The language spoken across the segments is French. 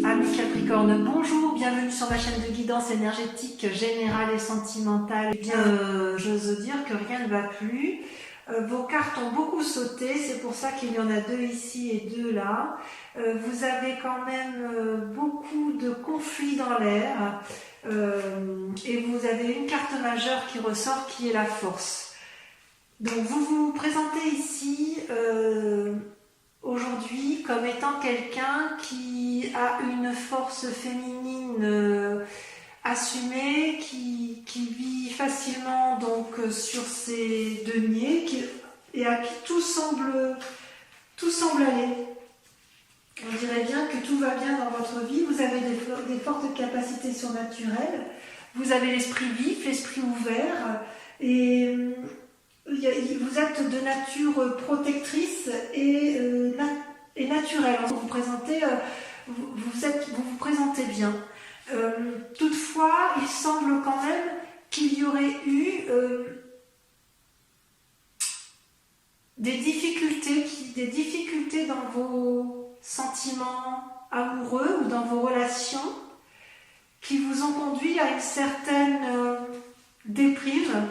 Amis Capricorne, bonjour, bienvenue sur ma chaîne de guidance énergétique générale et sentimentale. Eh bien, j'ose dire que rien ne va plus. Vos cartes ont beaucoup sauté, c'est pour ça qu'il y en a deux ici et deux là. Vous avez quand même beaucoup de conflits dans l'air et vous avez une carte majeure qui ressort qui est la force. Donc vous vous présentez ici aujourd'hui comme étant quelqu'un qui a une force féminine assumée, qui vit facilement donc sur ses deniers et à qui tout semble aller. On dirait bien que tout va bien dans votre vie, vous avez des fortes capacités surnaturelles, vous avez l'esprit vif, l'esprit ouvert et vous êtes de nature protectrice et naturelle. Vous vous présentez, vous présentez bien. Toutefois, il semble quand même qu'il y aurait eu des difficultés dans vos sentiments amoureux ou dans vos relations qui vous ont conduit à une certaine déprime,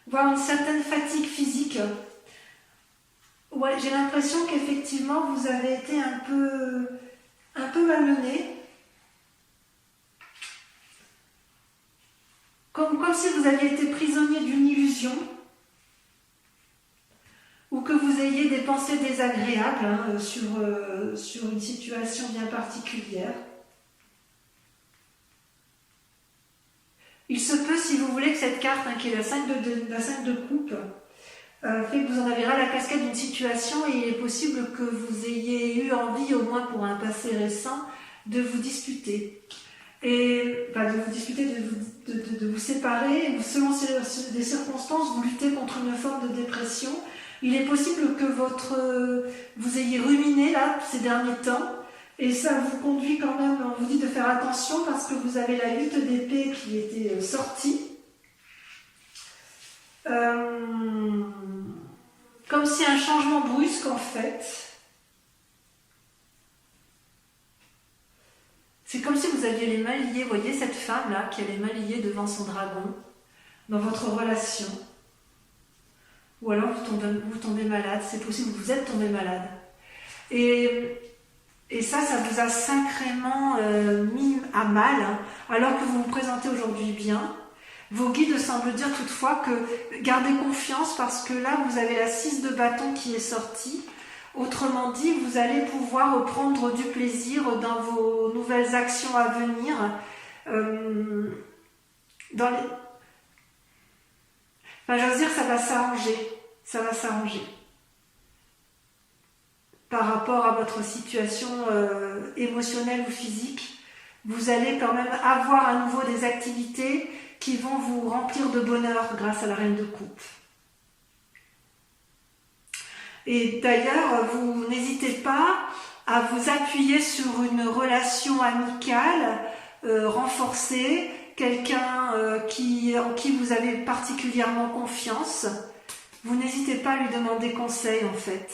voire une certaine fatigue physique. Ouais, j'ai l'impression qu'effectivement vous avez été un peu malmené. Comme si vous aviez été prisonnier d'une illusion, ou que vous ayez des pensées désagréables sur une situation bien particulière. Il se peut, si vous voulez, que cette carte, qui est la 5 de coupe, fait que vous en avez ras la casquette d'une situation et il est possible que vous ayez eu envie, au moins pour un passé récent, de vous disputer. De vous séparer, et selon des circonstances, vous luttez contre une forme de dépression. Il est possible que vous ayez ruminé là ces derniers temps, et ça vous conduit quand même, on vous dit de faire attention parce que vous avez la 8 d'épée qui était sortie. Comme si un changement brusque en fait. C'est comme si vous aviez les mains liées, vous voyez cette femme là qui a les mains liées devant son dragon dans votre relation. Ou alors vous tombez malade, c'est possible, vous êtes tombé malade. Et ça vous a sacrément mis à mal, alors que vous vous présentez aujourd'hui bien. Vos guides semblent dire toutefois que gardez confiance parce que là vous avez la 6 de bâton qui est sortie. Autrement dit, vous allez pouvoir prendre du plaisir dans vos nouvelles actions à venir. J'ose dire, ça va s'arranger. Ça va s'arranger. Par rapport à votre situation émotionnelle ou physique, vous allez quand même avoir à nouveau des activités qui vont vous remplir de bonheur grâce à la reine de coupe. Et d'ailleurs, vous n'hésitez pas à vous appuyer sur une relation amicale renforcée, quelqu'un en qui vous avez particulièrement confiance. Vous n'hésitez pas à lui demander conseil en fait.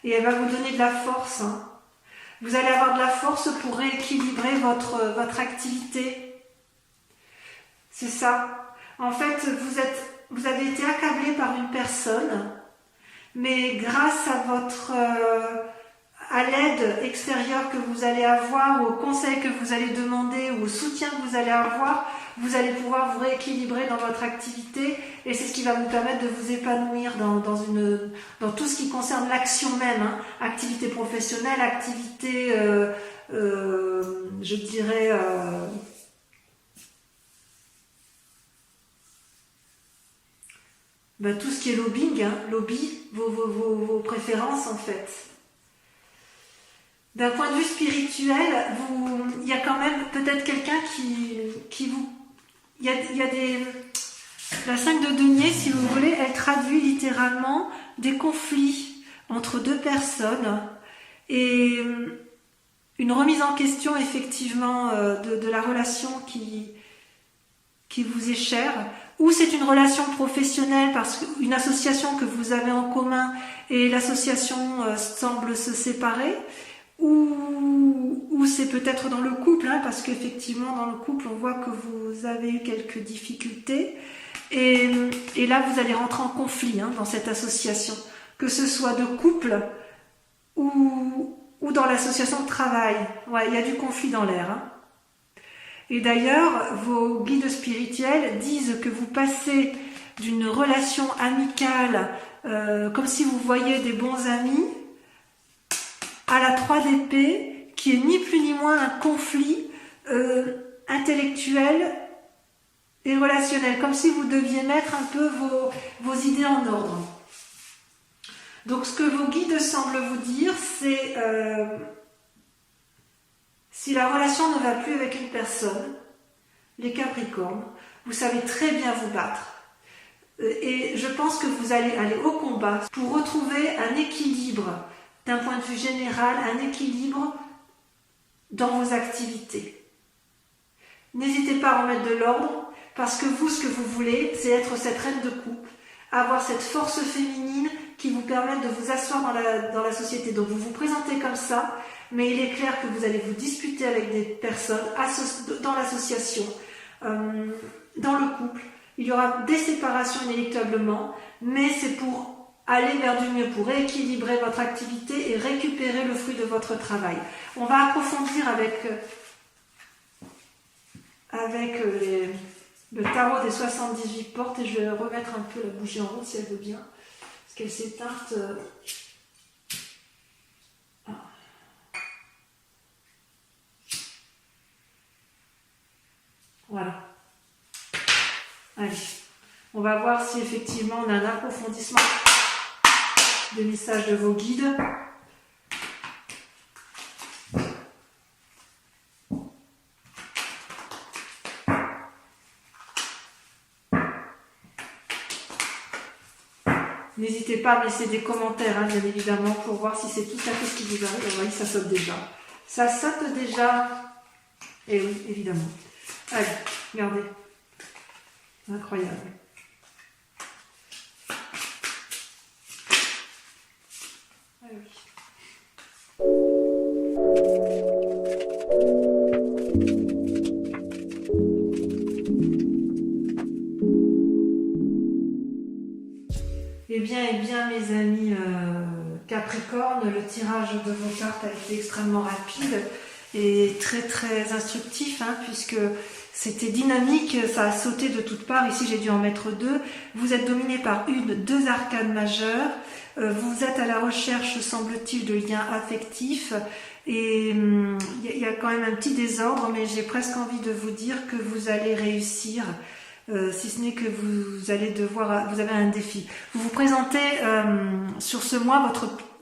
Et elle va vous donner de la force. Vous allez avoir de la force pour rééquilibrer votre activité. C'est ça. En fait, vous avez été accablé par une personne, mais grâce à l'aide extérieure que vous allez avoir, au conseil que vous allez demander, au soutien que vous allez avoir, vous allez pouvoir vous rééquilibrer dans votre activité et c'est ce qui va vous permettre de vous épanouir dans tout ce qui concerne l'action même, activité professionnelle, activité, je dirais, tout ce qui est lobbying, lobby, vos préférences en fait. D'un point de vue spirituel, il y a quand même peut-être quelqu'un qui vous... La 5 de denier, si vous voulez, elle traduit littéralement des conflits entre deux personnes et une remise en question effectivement de la relation qui vous est chère, ou c'est une relation professionnelle parce qu'une association que vous avez en commun et l'association semble se séparer, ou c'est peut-être dans le couple, hein, parce qu'effectivement dans le couple on voit que vous avez eu quelques difficultés et là vous allez rentrer en conflit, hein, dans cette association, que ce soit de couple ou dans l'association de travail. Ouais, il y a du conflit dans l'air, hein. Et d'ailleurs vos guides spirituels disent que vous passez d'une relation amicale, comme si vous voyiez des bons amis, à la 3 d'épée, qui est ni plus ni moins un conflit intellectuel et relationnel, comme si vous deviez mettre un peu vos idées en ordre. Donc ce que vos guides semblent vous dire, c'est si la relation ne va plus avec une personne, les Capricornes, vous savez très bien vous battre. Et je pense que vous allez aller au combat pour retrouver un équilibre, d'un point de vue général, un équilibre dans vos activités. N'hésitez pas à remettre de l'ordre, parce que vous, ce que vous voulez, c'est être cette reine de coupe, avoir cette force féminine qui vous permette de vous asseoir dans la société. Donc vous vous présentez comme ça, mais il est clair que vous allez vous disputer avec des personnes dans l'association, dans le couple. Il y aura des séparations inéluctablement, mais c'est pour aller vers du mieux, pour rééquilibrer votre activité et récupérer le fruit de votre travail. On va approfondir avec le tarot des 78 portes, et je vais remettre un peu la bougie en route si elle veut bien, parce qu'elle s'est éteinte. Voilà. Allez, on va voir si effectivement on a un approfondissement des messages de vos guides. N'hésitez pas à laisser des commentaires, hein, bien évidemment, pour voir si c'est tout à fait ce qui vous arrive. Vous voyez, ça saute déjà. Ça saute déjà. Et oui, évidemment. Allez, regardez. Incroyable. Ah oui. Eh bien, mes amis Capricorne, le tirage de vos cartes a été extrêmement rapide et très très instructif, hein, puisque c'était dynamique, ça a sauté de toutes parts. Ici, j'ai dû en mettre 2. Vous êtes dominé par deux arcanes majeures. Vous êtes à la recherche, semble-t-il, de liens affectifs. Et il y a quand même un petit désordre, mais j'ai presque envie de vous dire que vous allez réussir. Si ce n'est que vous allez vous avez un défi. Vous vous présentez sur ce mois,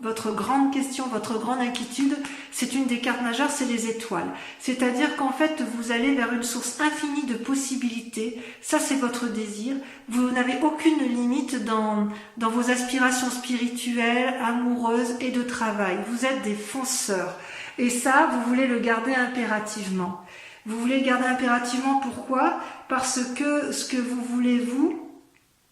votre grande question, votre grande inquiétude, c'est une des cartes majeures, c'est les étoiles. C'est-à-dire qu'en fait, vous allez vers une source infinie de possibilités. Ça, c'est votre désir. Vous n'avez aucune limite dans vos aspirations spirituelles, amoureuses et de travail. Vous êtes des fonceurs. Et ça, vous voulez le garder impérativement. Vous voulez le garder impérativement, pourquoi ? Parce que ce que vous voulez, vous,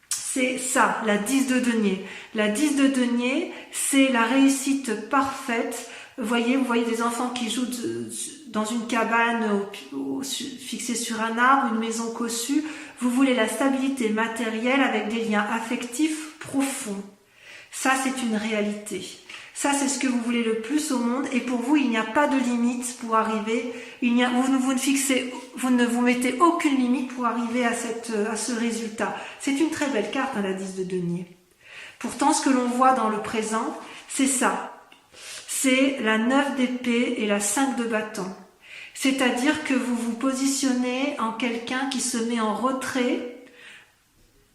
c'est ça, la 10 de denier. La 10 de denier, c'est la réussite parfaite. Vous voyez des enfants qui jouent dans une cabane fixée sur un arbre, une maison cossue. Vous voulez la stabilité matérielle avec des liens affectifs profonds. Ça, c'est une réalité. Ça, c'est ce que vous voulez le plus au monde, et pour vous, il n'y a pas de limite pour arriver. Vous ne vous mettez aucune limite pour arriver à ce résultat. C'est une très belle carte, hein, la 10 de denier. Pourtant, ce que l'on voit dans le présent, c'est ça. C'est la 9 d'épée et la 5 de bâton. C'est-à-dire que vous vous positionnez en quelqu'un qui se met en retrait,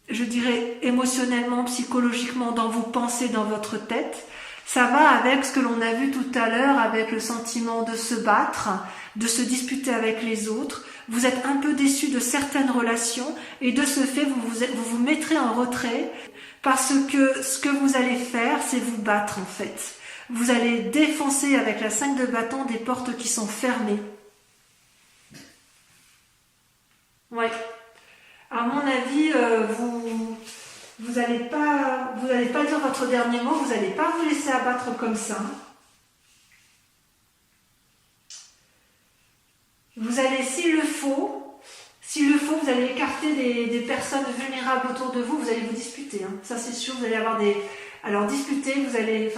je dirais émotionnellement, psychologiquement, dans vos pensées, dans votre tête. Ça va avec ce que l'on a vu tout à l'heure, avec le sentiment de se battre, de se disputer avec les autres. Vous êtes un peu déçu de certaines relations et de ce fait, vous vous mettrez en retrait parce que ce que vous allez faire, c'est vous battre en fait. Vous allez défoncer avec la 5 de bâton des portes qui sont fermées. Ouais. À mon avis, vous n'allez pas dire votre dernier mot, vous n'allez pas vous laisser abattre comme ça. Vous allez, s'il le faut, vous allez écarter des personnes vulnérables autour de vous, vous allez vous disputer, hein. Ça c'est sûr, vous allez avoir des... Alors disputer, vous allez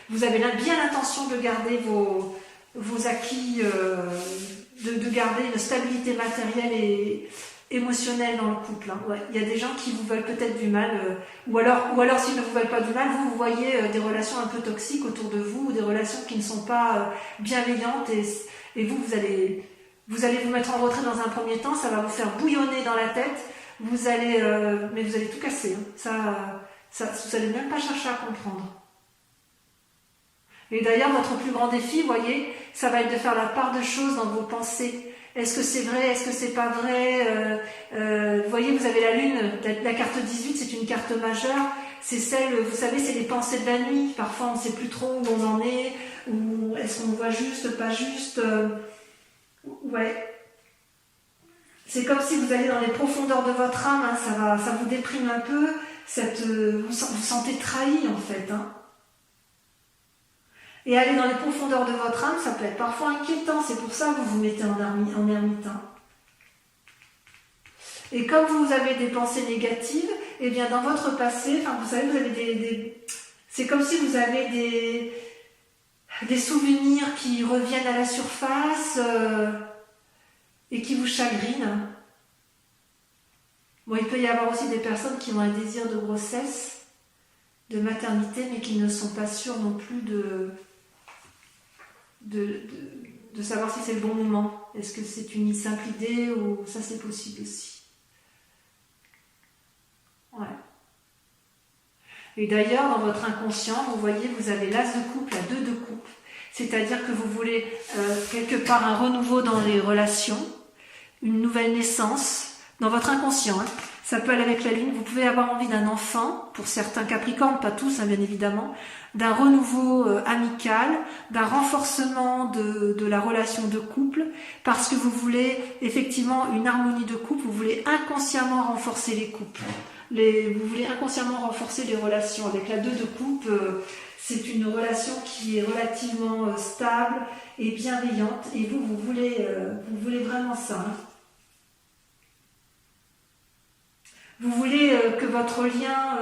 vous avez bien l'intention de garder vos acquis, de garder une stabilité matérielle et émotionnelle dans le couple, hein. Ouais. Il y a des gens qui vous veulent peut-être du mal, ou alors s'ils ne vous veulent pas du mal, vous voyez des relations un peu toxiques autour de vous, ou des relations qui ne sont pas bienveillantes, et vous allez vous mettre en retrait dans un premier temps, ça va vous faire bouillonner dans la tête, mais vous allez tout casser, hein. Vous n'allez même pas chercher à comprendre. Et d'ailleurs, votre plus grand défi, vous voyez, ça va être de faire la part de choses dans vos pensées. Est-ce que c'est vrai? Est-ce que c'est pas vrai? Vous voyez, vous avez la lune, la carte 18, c'est une carte majeure. C'est celle, vous savez, c'est les pensées de la nuit. Parfois, on ne sait plus trop où on en est, ou est-ce qu'on voit juste, pas juste. Ouais. C'est comme si vous allez dans les profondeurs de votre âme, hein, ça vous déprime un peu. Vous sentez trahi en fait, hein. Et aller dans les profondeurs de votre âme, ça peut être parfois inquiétant, c'est pour ça que vous vous mettez en ermite, hein. Et comme vous avez des pensées négatives, eh bien dans votre passé, enfin vous savez, vous avez c'est comme si vous avez des souvenirs qui reviennent à la surface et qui vous chagrinent. Bon, il peut y avoir aussi des personnes qui ont un désir de grossesse, de maternité, mais qui ne sont pas sûres non plus de savoir si c'est le bon moment. Est-ce que c'est une simple idée ou ça c'est possible aussi. Ouais. Et d'ailleurs, dans votre inconscient, vous voyez, vous avez l'as de couple, la 2 de couple. C'est-à-dire que vous voulez quelque part un renouveau dans les relations, une nouvelle naissance, dans votre inconscient, hein. Ça peut aller avec la lune, vous pouvez avoir envie d'un enfant, pour certains capricornes, pas tous, hein, bien évidemment, d'un renouveau amical, d'un renforcement de la relation de couple, parce que vous voulez effectivement une harmonie de couple, vous voulez inconsciemment renforcer les couples, vous voulez inconsciemment renforcer les relations. Avec la 2 de couple, c'est une relation qui est relativement stable et bienveillante, et vous voulez vraiment ça, hein. Vous voulez que votre lien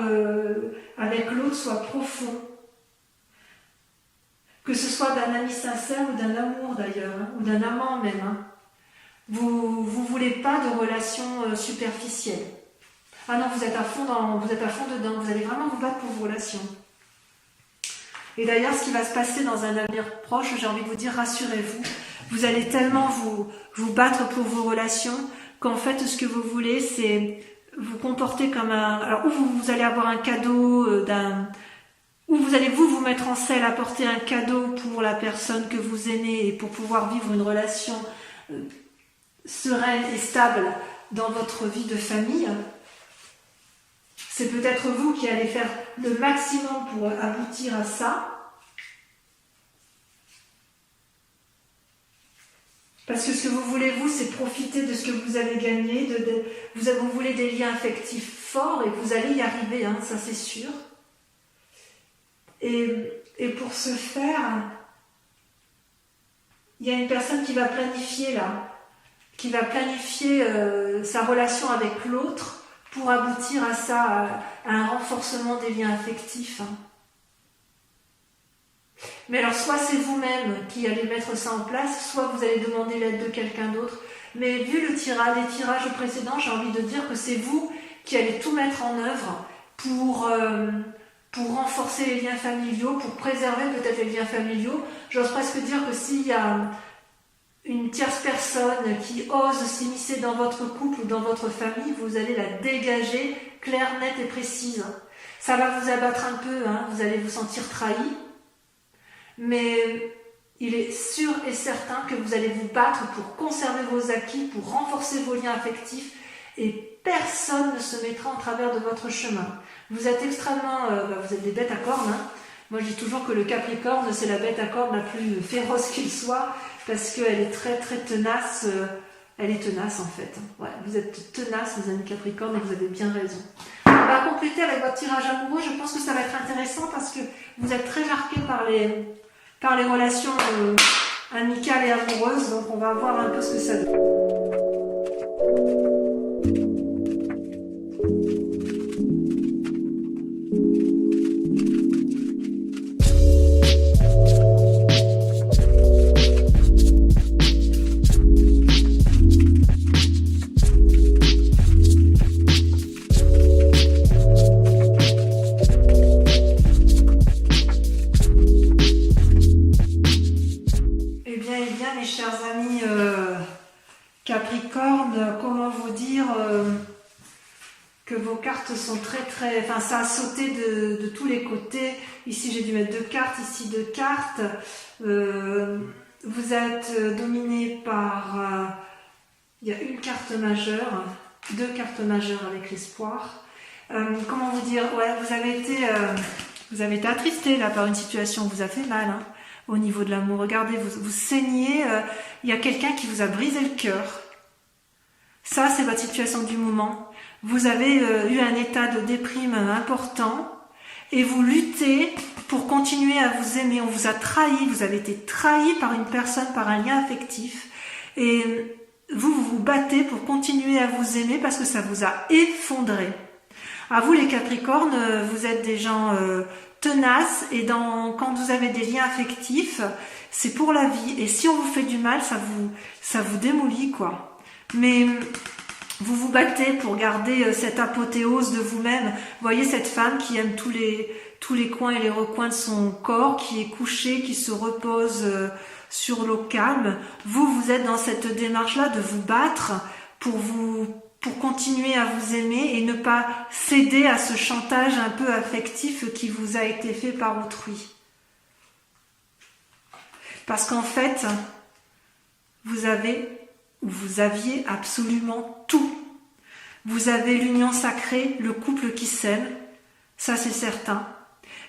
avec l'autre soit profond, que ce soit d'un ami sincère ou d'un amour d'ailleurs, hein, ou d'un amant même, hein. Vous voulez pas de relations superficielles. Ah non, vous êtes à fond dedans, vous allez vraiment vous battre pour vos relations. Et d'ailleurs, ce qui va se passer dans un avenir proche, j'ai envie de vous dire, rassurez-vous, vous allez tellement vous battre pour vos relations qu'en fait, ce que vous voulez, c'est vous comporter comme alors, ou vous allez avoir un cadeau ou vous allez vous mettre en selle, apporter un cadeau pour la personne que vous aimez et pour pouvoir vivre une relation sereine et stable dans votre vie de famille. C'est peut-être vous qui allez faire le maximum pour aboutir à ça. Parce que ce que vous voulez, vous, c'est profiter de ce que vous avez gagné. Vous voulez des liens affectifs forts et vous allez y arriver, hein, ça c'est sûr. Et pour ce faire, il y a une personne qui va planifier là, qui va planifier sa relation avec l'autre pour aboutir à ça, à un renforcement des liens affectifs, hein. Mais alors, soit c'est vous-même qui allez mettre ça en place, soit vous allez demander l'aide de quelqu'un d'autre. Mais vu les tirages précédents, j'ai envie de dire que c'est vous qui allez tout mettre en œuvre pour renforcer les liens familiaux, pour préserver peut-être les liens familiaux. J'ose presque dire que s'il y a une tierce personne qui ose s'immiscer dans votre couple ou dans votre famille, vous allez la dégager claire, nette et précise. Ça va vous abattre un peu, hein, vous allez vous sentir trahi. Mais il est sûr et certain que vous allez vous battre pour conserver vos acquis, pour renforcer vos liens affectifs et personne ne se mettra en travers de votre chemin. Vous êtes extrêmement... vous êtes des bêtes à cornes, hein. Moi je dis toujours que le Capricorne c'est la bête à cornes la plus féroce qu'il soit parce qu'elle est très très tenace. Elle est tenace en fait. Ouais, vous êtes tenace les amis Capricornes et vous avez bien raison. On va compléter avec votre tirage amoureux. Je pense que ça va être intéressant parce que vous êtes très marqués par les relations amicale et amoureuse, donc on va voir un peu ce que ça donne. Mes chers amis Capricorne, comment vous dire que vos cartes sont très, enfin ça a sauté de tous les côtés. Ici j'ai dû mettre 2 cartes, ici 2 cartes. Vous êtes dominé par, il y a une carte majeure, 2 cartes majeures avec l'espoir. Comment vous dire, ouais, vous avez été attristé là par une situation, vous a fait mal, hein. Au niveau de l'amour, regardez, vous saignez, il y a quelqu'un qui vous a brisé le cœur. Ça, c'est votre situation du moment. Vous avez eu un état de déprime important et vous luttez pour continuer à vous aimer. On vous a trahi, vous avez été trahi par une personne, par un lien affectif. Et vous vous battez pour continuer à vous aimer parce que ça vous a effondré. À vous les Capricornes, vous êtes des gens tenaces et quand vous avez des liens affectifs, c'est pour la vie. Et si on vous fait du mal, ça vous démolit, quoi. Mais vous vous battez pour garder cette apothéose de vous-même. Vous voyez cette femme qui aime tous les coins et les recoins de son corps, qui est couchée, qui se repose sur l'eau calme. Vous êtes dans cette démarche-là de vous battre pour continuer à vous aimer et ne pas céder à ce chantage un peu affectif qui vous a été fait par autrui. Parce qu'en fait, vous aviez absolument tout. Vous avez l'union sacrée, le couple qui s'aime, ça c'est certain.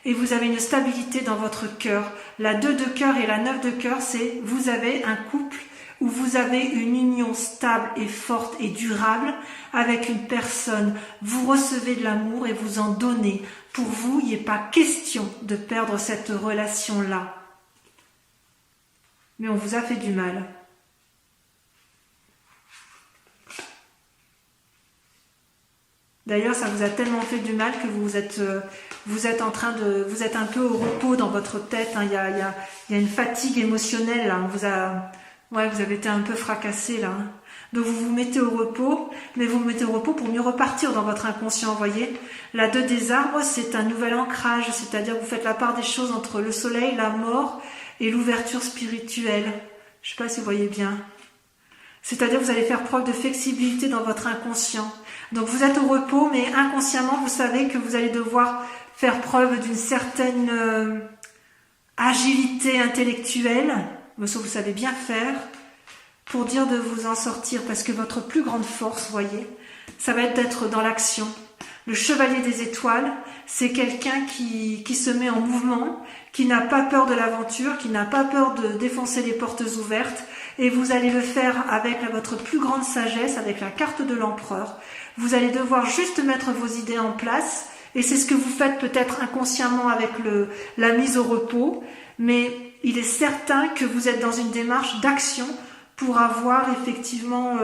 Et vous avez une stabilité dans votre cœur. La 2 de cœur et la 9 de cœur, c'est vous avez un couple où vous avez une union stable et forte et durable avec une personne. Vous recevez de l'amour et vous en donnez. Pour vous, il n'est pas question de perdre cette relation-là. Mais on vous a fait du mal. D'ailleurs, ça vous a tellement fait du mal que vous êtes un peu au repos dans votre tête. Hein. Il y a une fatigue émotionnelle là. Vous avez été un peu fracassé là. Hein. Donc vous vous mettez au repos, mais vous vous mettez au repos pour mieux repartir dans votre inconscient, vous voyez. La 2 des arbres, c'est un nouvel ancrage, c'est-à-dire que vous faites la part des choses entre le soleil, la mort et l'ouverture spirituelle. Je ne sais pas si vous voyez bien. C'est-à-dire que vous allez faire preuve de flexibilité dans votre inconscient. Donc vous êtes au repos, mais inconsciemment, vous savez que vous allez devoir faire preuve d'une certaine agilité intellectuelle, mais ça vous savez bien faire, pour dire de vous en sortir, parce que votre plus grande force, vous voyez, ça va être d'être dans l'action. Le chevalier des étoiles, c'est quelqu'un qui se met en mouvement, qui n'a pas peur de l'aventure, qui n'a pas peur de défoncer les portes ouvertes, et vous allez le faire avec votre plus grande sagesse, avec la carte de l'empereur. Vous allez devoir juste mettre vos idées en place, et c'est ce que vous faites peut-être inconsciemment avec la mise au repos, mais il est certain que vous êtes dans une démarche d'action pour avoir effectivement,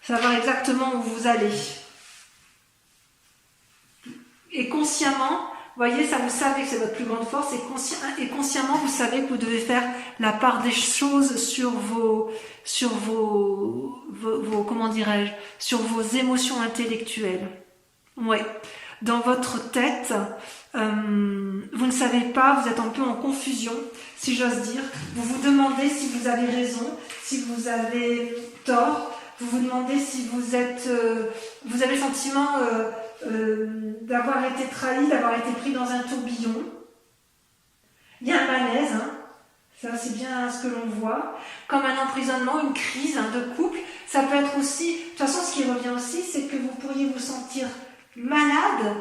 savoir exactement où vous allez. Et consciemment, vous voyez, ça vous savez que c'est votre plus grande force, et consciemment vous savez que vous devez faire la part des choses sur vos comment dirais-je, sur vos émotions intellectuelles. Ouais. Dans votre tête, vous ne savez pas, vous êtes un peu en confusion, si j'ose dire. Vous vous demandez si vous avez raison, si vous avez tort. Vous vous demandez si vous avez le sentiment d'avoir été trahi, d'avoir été pris dans un tourbillon. Il y a un malaise, hein. Ça c'est bien ce que l'on voit, comme un emprisonnement, une crise de couple. Ça peut être aussi, de toute façon ce qui revient aussi, c'est que vous pourriez vous sentir malade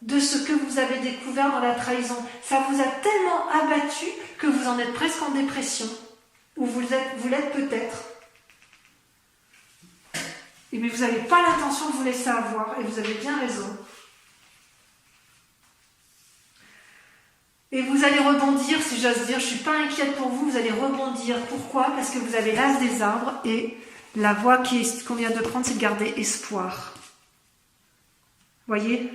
de ce que vous avez découvert dans la trahison. Ça vous a tellement abattu que vous en êtes presque en dépression, ou vous l'êtes peut-être. Mais vous n'avez pas l'intention de vous laisser avoir, et vous avez bien raison. Et vous allez rebondir, si j'ose dire, je ne suis pas inquiète pour vous, vous allez rebondir. Pourquoi? Parce que vous avez l'as des arbres et la voie qu'on vient de prendre, c'est de garder espoir. Voyez?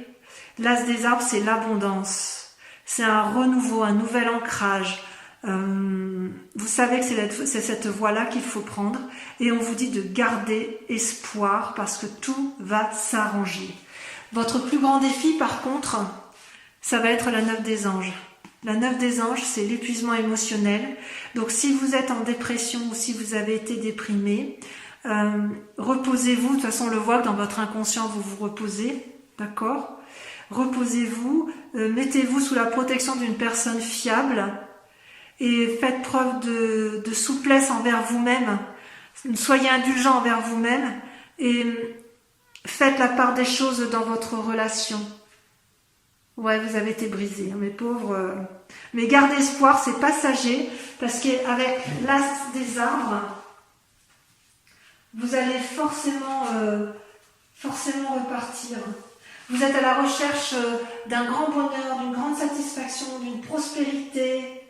L'as des arbres, c'est l'abondance. C'est un renouveau, un nouvel ancrage. Vous savez que c'est cette voie-là qu'il faut prendre. Et on vous dit de garder espoir parce que tout va s'arranger. Votre plus grand défi, par contre, ça va être la 9 des anges. La 9 des anges, c'est l'épuisement émotionnel. Donc si vous êtes en dépression ou si vous avez été déprimé, reposez-vous. De toute façon, on le voit que dans votre inconscient, vous vous reposez. D'accord? Reposez-vous, mettez-vous sous la protection d'une personne fiable et faites preuve de souplesse envers vous-même. Soyez indulgent envers vous-même et faites la part des choses dans votre relation. Ouais, vous avez été brisés, hein, mes pauvres. Mais gardez espoir, c'est passager, parce qu'avec l'as des arbres, vous allez forcément repartir. Vous êtes à la recherche d'un grand bonheur, d'une grande satisfaction, d'une prospérité.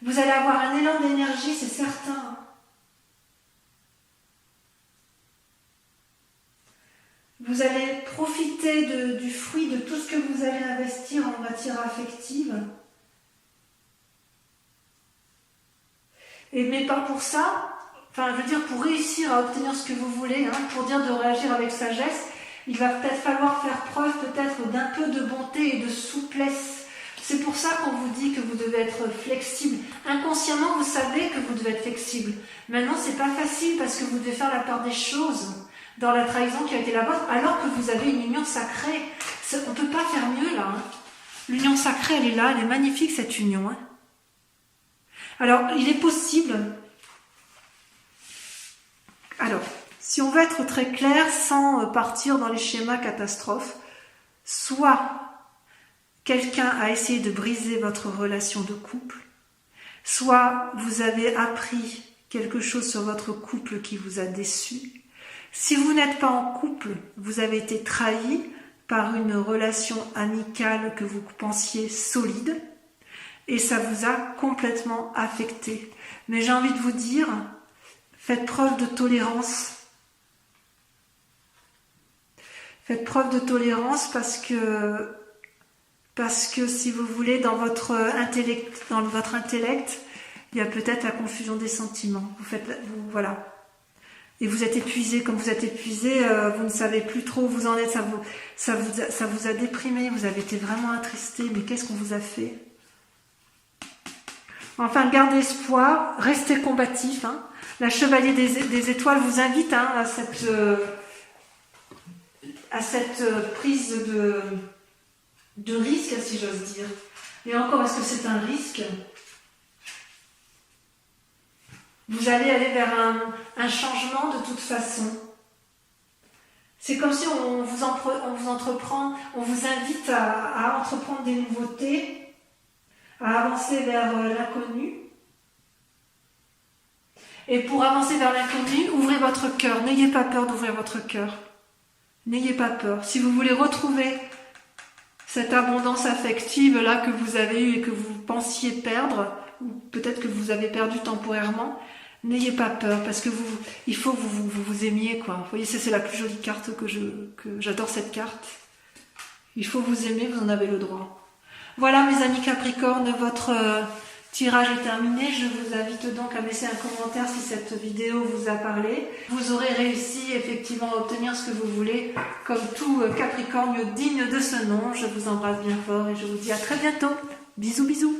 Vous allez avoir un élan d'énergie, c'est certain. Vous allez profiter du fruit de tout ce que vous allez investir en matière affective. Mais pas pour ça, enfin je veux dire pour réussir à obtenir ce que vous voulez, hein, pour dire de réagir avec sagesse, il va peut-être falloir faire preuve peut-être d'un peu de bonté et de souplesse. C'est pour ça qu'on vous dit que vous devez être flexible. Inconsciemment, vous savez que vous devez être flexible. Maintenant, c'est pas facile parce que vous devez faire la part des choses dans la trahison qui a été la vôtre, alors que vous avez une union sacrée. On ne peut pas faire mieux là. Hein. L'union sacrée, elle est là, elle est magnifique cette union. Hein. Alors, il est possible... Alors, si on veut être très clair, sans partir dans les schémas catastrophes, soit quelqu'un a essayé de briser votre relation de couple, soit vous avez appris quelque chose sur votre couple qui vous a déçu. Si vous n'êtes pas en couple, vous avez été trahi par une relation amicale que vous pensiez solide et ça vous a complètement affecté. Mais j'ai envie de vous dire, faites preuve de tolérance. Faites preuve de tolérance parce que si vous voulez, dans votre intellect, il y a peut-être la confusion des sentiments. Voilà. Et vous êtes épuisé, comme vous êtes épuisé, vous ne savez plus trop où vous en êtes, ça vous a déprimé, vous avez été vraiment attristé, mais qu'est-ce qu'on vous a fait? Enfin, gardez espoir, restez combatif. Hein. La Chevalier des Étoiles vous invite hein, à cette prise de risque, si j'ose dire. Et encore, est-ce que c'est un risque? Vous allez aller vers un changement de toute façon. C'est comme si on vous invite à entreprendre des nouveautés, à avancer vers l'inconnu. Et pour avancer vers l'inconnu, ouvrez votre cœur. N'ayez pas peur d'ouvrir votre cœur. N'ayez pas peur. Si vous voulez retrouver cette abondance affective là que vous avez eue et que vous pensiez perdre, ou peut-être que vous avez perdu temporairement, n'ayez pas peur parce que il faut que vous aimiez quoi. Vous voyez, c'est la plus jolie carte que j'adore cette carte. Il faut vous aimer, vous en avez le droit. Voilà mes amis Capricorne, votre tirage est terminé. Je vous invite donc à laisser un commentaire si cette vidéo vous a parlé. Vous aurez réussi effectivement à obtenir ce que vous voulez, comme tout Capricorne digne de ce nom. Je vous embrasse bien fort et je vous dis à très bientôt. Bisous bisous.